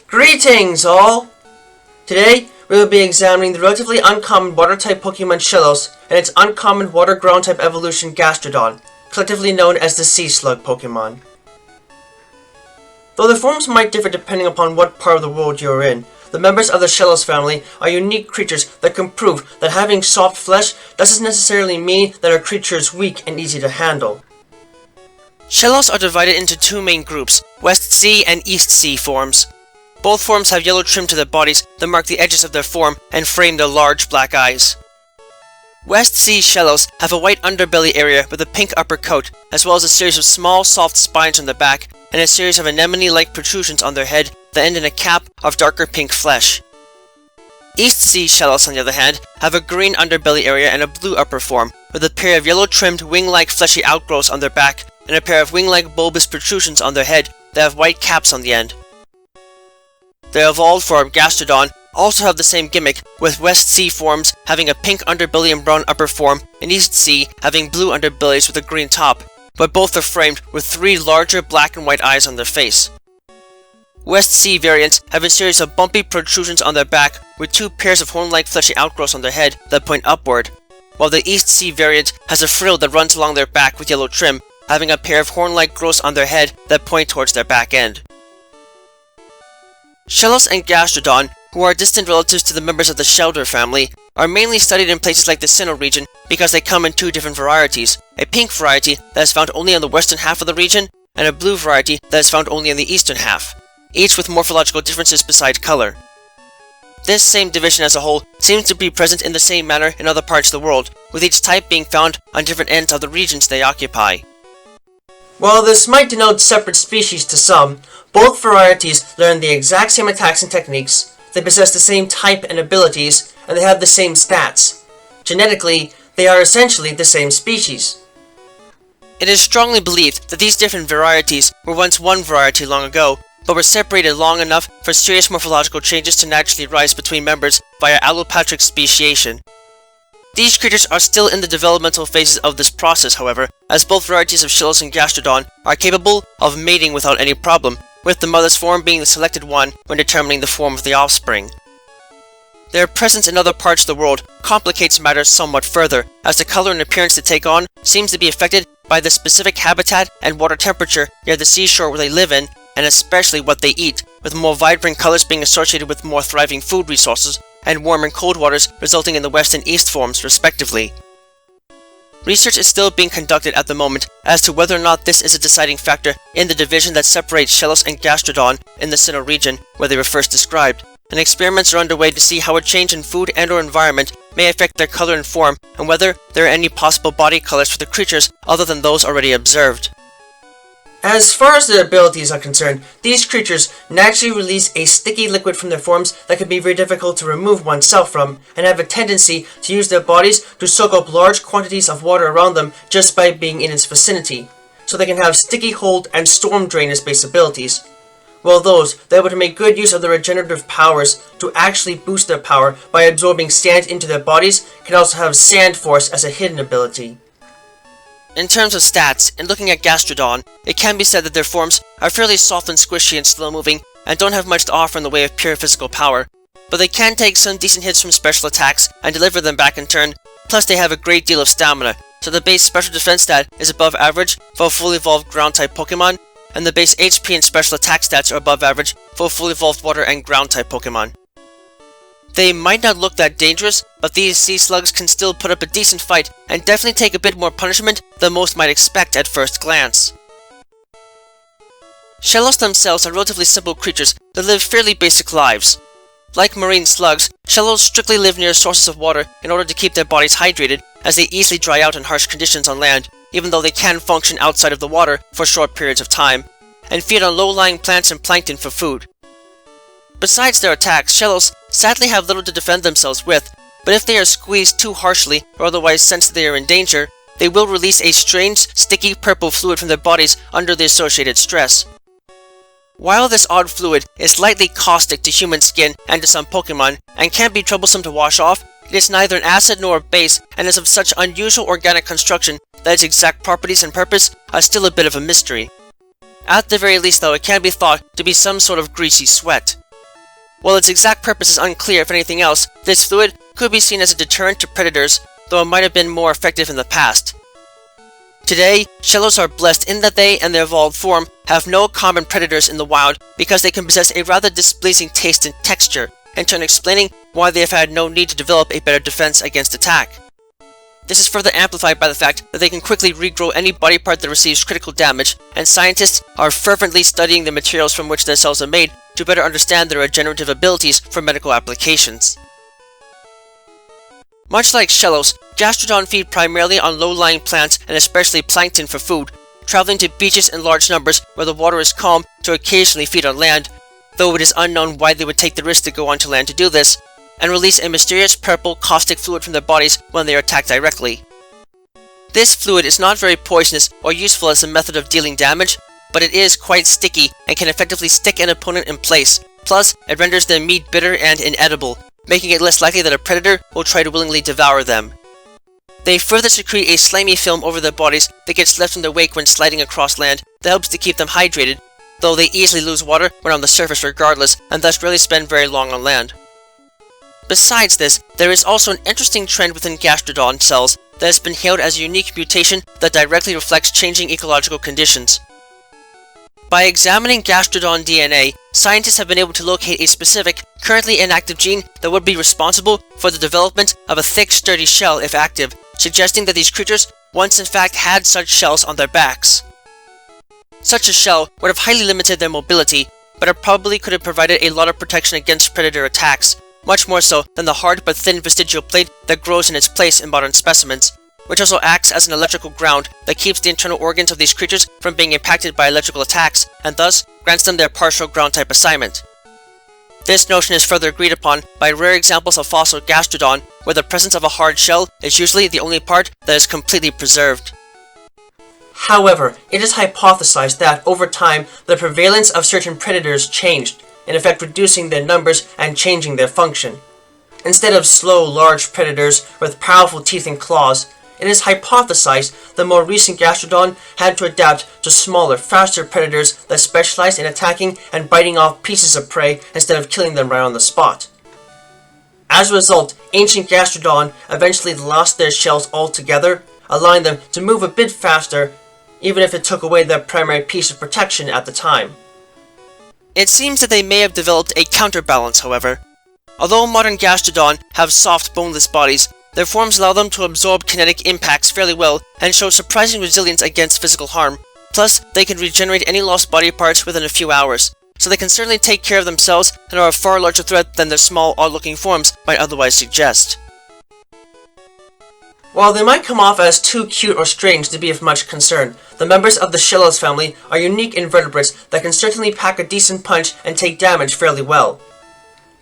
Greetings all! Today, we will be examining the relatively uncommon water-type Pokemon Shellos and its uncommon water-ground-type evolution Gastrodon, collectively known as the Sea Slug Pokémon. Though the forms might differ depending upon what part of the world you are in, the members of the Shellos family are unique creatures that can prove that having soft flesh doesn't necessarily mean that a creature is weak and easy to handle. Shellos are divided into two main groups, West Sea and East Sea forms. Both forms have yellow trim to their bodies that mark the edges of their form and frame their large black eyes. West Sea Shellos have a white underbelly area with a pink upper coat, as well as a series of small, soft spines on their back and a series of anemone-like protrusions on their head that end in a cap of darker pink flesh. East Sea Shellos, on the other hand, have a green underbelly area and a blue upper form, with a pair of yellow-trimmed wing-like fleshy outgrowths on their back and a pair of wing-like bulbous protrusions on their head that have white caps on the end. The evolved form Gastrodon also have the same gimmick, with West Sea forms having a pink underbelly and brown upper form, and East Sea having blue underbellies with a green top, but both are framed with three larger black and white eyes on their face. West Sea variants have a series of bumpy protrusions on their back with two pairs of horn-like fleshy outgrowths on their head that point upward, while the East Sea variant has a frill that runs along their back with yellow trim, having a pair of horn-like growths on their head that point towards their back end. Shellos and Gastrodon, who are distant relatives to the members of the Shelder family, are mainly studied in places like the Sinnoh region because they come in two different varieties, a pink variety that is found only on the western half of the region, and a blue variety that is found only on the eastern half, each with morphological differences besides color. This same division as a whole seems to be present in the same manner in other parts of the world, with each type being found on different ends of the regions they occupy. While this might denote separate species to some, both varieties learn the exact same attacks and techniques, they possess the same type and abilities, and they have the same stats. Genetically, they are essentially the same species. It is strongly believed that these different varieties were once one variety long ago, but were separated long enough for serious morphological changes to naturally rise between members via allopatric speciation. These creatures are still in the developmental phases of this process, however, as both varieties of Shellos and Gastrodon are capable of mating without any problem, with the mother's form being the selected one when determining the form of the offspring. Their presence in other parts of the world complicates matters somewhat further, as the color and appearance they take on seems to be affected by the specific habitat and water temperature near the seashore where they live in, and especially what they eat, with more vibrant colors being associated with more thriving food resources, and warm and cold waters resulting in the west and east forms, respectively. Research is still being conducted at the moment as to whether or not this is a deciding factor in the division that separates Shellos and Gastrodon in the Sinnoh region where they were first described, and experiments are underway to see how a change in food and/or environment may affect their color and form, and whether there are any possible body colors for the creatures other than those already observed. As far as their abilities are concerned, these creatures naturally release a sticky liquid from their forms that can be very difficult to remove oneself from, and have a tendency to use their bodies to soak up large quantities of water around them just by being in its vicinity, so they can have sticky hold and storm drain as base abilities. While those that are able to make good use of their regenerative powers to actually boost their power by absorbing sand into their bodies can also have Sand Force as a hidden ability. In terms of stats, in looking at Gastrodon, it can be said that their forms are fairly soft and squishy and slow-moving, and don't have much to offer in the way of pure physical power, but they can take some decent hits from special attacks and deliver them back in turn, plus they have a great deal of stamina, so the base special defense stat is above average for a fully evolved ground-type Pokemon, and the base HP and special attack stats are above average for a fully evolved water and ground-type Pokemon. They might not look that dangerous, but these sea slugs can still put up a decent fight and definitely take a bit more punishment than most might expect at first glance. Shellos themselves are relatively simple creatures that live fairly basic lives. Like marine slugs, Shellos strictly live near sources of water in order to keep their bodies hydrated, as they easily dry out in harsh conditions on land, even though they can function outside of the water for short periods of time, and feed on low-lying plants and plankton for food. Besides their attacks, Shellos sadly have little to defend themselves with, but if they are squeezed too harshly or otherwise sense that they are in danger, they will release a strange, sticky purple fluid from their bodies under the associated stress. While this odd fluid is slightly caustic to human skin and to some Pokemon, and can be troublesome to wash off, it is neither an acid nor a base, and is of such unusual organic construction that its exact properties and purpose are still a bit of a mystery. At the very least though, it can be thought to be some sort of greasy sweat. While its exact purpose is unclear, if anything else, this fluid could be seen as a deterrent to predators, though it might have been more effective in the past. Today, Shellos are blessed in that they and their evolved form have no common predators in the wild because they can possess a rather displeasing taste and texture, in turn explaining why they have had no need to develop a better defense against attack. This is further amplified by the fact that they can quickly regrow any body part that receives critical damage, and scientists are fervently studying the materials from which their cells are made to better understand their regenerative abilities for medical applications. Much like Shellos, Gastrodon feed primarily on low-lying plants and especially plankton for food, traveling to beaches in large numbers where the water is calm to occasionally feed on land, though it is unknown why they would take the risk to go onto land to do this, and release a mysterious purple caustic fluid from their bodies when they are attacked directly. This fluid is not very poisonous or useful as a method of dealing damage, but it is quite sticky and can effectively stick an opponent in place, plus it renders their meat bitter and inedible, making it less likely that a predator will try to willingly devour them. They further secrete a slimy film over their bodies that gets left in their wake when sliding across land that helps to keep them hydrated, though they easily lose water when on the surface regardless, and thus rarely spend very long on land. Besides this, there is also an interesting trend within Gastrodon cells that has been hailed as a unique mutation that directly reflects changing ecological conditions. By examining Gastrodon DNA, scientists have been able to locate a specific, currently inactive gene that would be responsible for the development of a thick, sturdy shell if active, suggesting that these creatures once in fact had such shells on their backs. Such a shell would have highly limited their mobility, but it probably could have provided a lot of protection against predator attacks, much more so than the hard but thin vestigial plate that grows in its place in modern specimens, which also acts as an electrical ground that keeps the internal organs of these creatures from being impacted by electrical attacks, and thus grants them their partial ground-type assignment. This notion is further agreed upon by rare examples of fossil Gastrodon, where the presence of a hard shell is usually the only part that is completely preserved. However, it is hypothesized that, over time, the prevalence of certain predators changed, in effect reducing their numbers and changing their function. Instead of slow, large predators with powerful teeth and claws, it is hypothesized the more recent Gastrodon had to adapt to smaller, faster predators that specialized in attacking and biting off pieces of prey instead of killing them right on the spot. As a result, ancient Gastrodon eventually lost their shells altogether, allowing them to move a bit faster, even if it took away their primary piece of protection at the time. It seems that they may have developed a counterbalance, however. Although modern Gastrodon have soft, boneless bodies, their forms allow them to absorb kinetic impacts fairly well and show surprising resilience against physical harm. Plus, they can regenerate any lost body parts within a few hours, so they can certainly take care of themselves and are a far larger threat than their small, odd-looking forms might otherwise suggest. While they might come off as too cute or strange to be of much concern, the members of the Shellos family are unique invertebrates that can certainly pack a decent punch and take damage fairly well.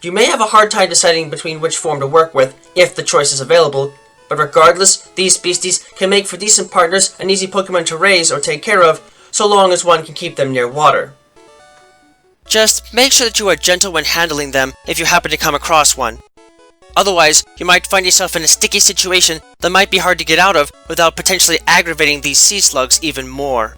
You may have a hard time deciding between which form to work with, if the choice is available, but regardless, these beasties can make for decent partners and easy Pokemon to raise or take care of, so long as one can keep them near water. Just make sure that you are gentle when handling them if you happen to come across one. Otherwise, you might find yourself in a sticky situation that might be hard to get out of without potentially aggravating these sea slugs even more.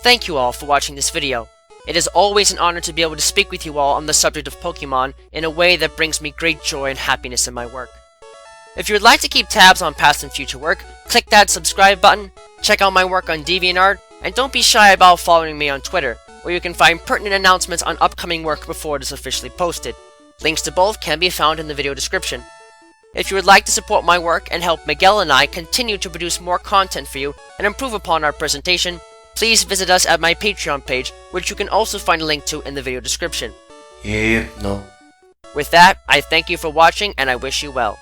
Thank you all for watching this video. It is always an honor to be able to speak with you all on the subject of Pokemon in a way that brings me great joy and happiness in my work. If you would like to keep tabs on past and future work, click that subscribe button, check out my work on DeviantArt, and don't be shy about following me on Twitter, where you can find pertinent announcements on upcoming work before it is officially posted. Links to both can be found in the video description. If you would like to support my work and help Miguel and I continue to produce more content for you and improve upon our presentation, please visit us at my Patreon page, which you can also find a link to in the video description. Yeah, no. With that, I thank you for watching and I wish you well.